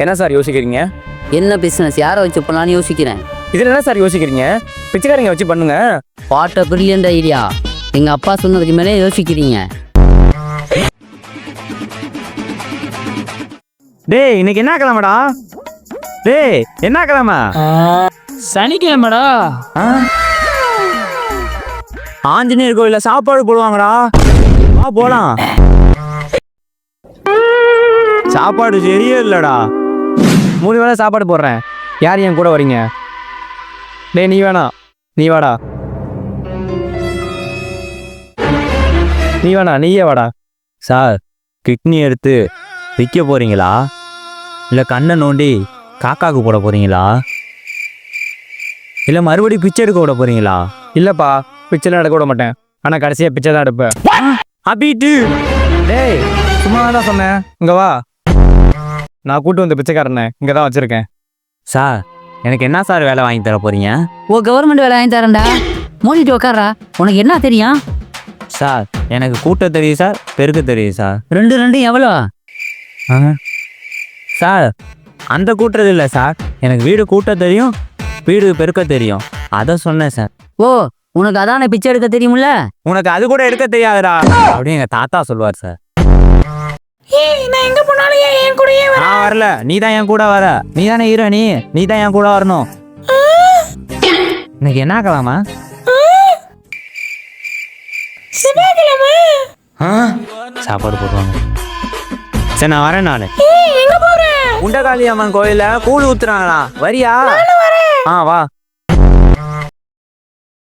என்ன சார் யோசிக்கிறீங்க? என்ன பிஸ்னஸ் யாரை வச்சு பண்ணலான்னு யோசிக்கிறேன். இதில் என்ன சார் யோசிக்கிறீங்க? பிச்சைக்காரங்க வச்சு பண்ணுங்க. What a brilliant idea. எங்கள் அப்பா சொன்னதுக்கு மேலே யோசிக்கிறீங்க. டேய் இன்னைக்கு என்ன கிழமைடா? டேய் என்ன கிழமை? சனிக்கிழமைடா. ஆஞ்சநேயர் கோயில சாப்பாடு போடுவாங்கடா. வா போலாம். சாப்பாடு சரியே இல்லடா. 3 வேளை சாப்பாடு போடுறேன். யார் என் கூட வரீங்க? டேய் நீ வேணாம், நீ வாடா. நீ வேணா, நீயே வாடா. சார் கிட்னி எடுத்து விற்க போறீங்களா இல்லை கண்ணை நோண்டி காக்காவுக்கு போட போறீங்களா இல்லை மறுபடியும் பிச்சை எடுக்க விட போறீங்களா? இல்லைப்பா, பிச்சைலாம் எடுக்க விட மாட்டேன். ஆனால் கடைசியாக பிச்சை தான் எடுப்பேன். அபிட்டு டேய் சும்மா தான் சொன்னேன். இங்கே வா, நான் கூட்டு வந்த பிச்சைக்காரனை இங்கே தான் வச்சுருக்கேன். சார் எனக்கு என்ன சார் வேலை வாங்கி தர போறீங்க? ஓ கவர்மெண்ட் வேலை வாங்கி தரேன்டா. மூடிட்டு உட்காரா. உனக்கு என்ன தெரியும்? சார் எனக்கு கூட்ட தெரியும் சார், பெருக்க தெரியும் சார். ரெண்டு எவ்வளோ? சார் அந்த கூட்டுறது இல்லை சார், எனக்கு வீடு கூட்ட தெரியும், வீடு பெருக்க தெரியும், அதை சொன்னேன் சார். ஓ உனக்கு அதான பிச்சை எடுக்க தெரியுமில்ல? உனக்கு அது கூட எடுக்க தெரியாதுடா அப்படின்னு எங்கள் தாத்தா சொல்லுவார் சார். நான் எங்க போனாலும் என் கூடயே வர. நான் வரல, நீ தான் என் கூட வர. நீ தானே ஹீரோ, நீ தான் என் கூட வரணும். இன்னைக்கு என்ன கிழமை? செவ்வாய்க்கிழமை. சாப்பாடு போடுவாங்க. சரி நான் வரேன். நான் எங்க போற? உண்டகாளி அம்மன் கோயில கூழ் ஊத்துறாங்களா, வரியா? வா.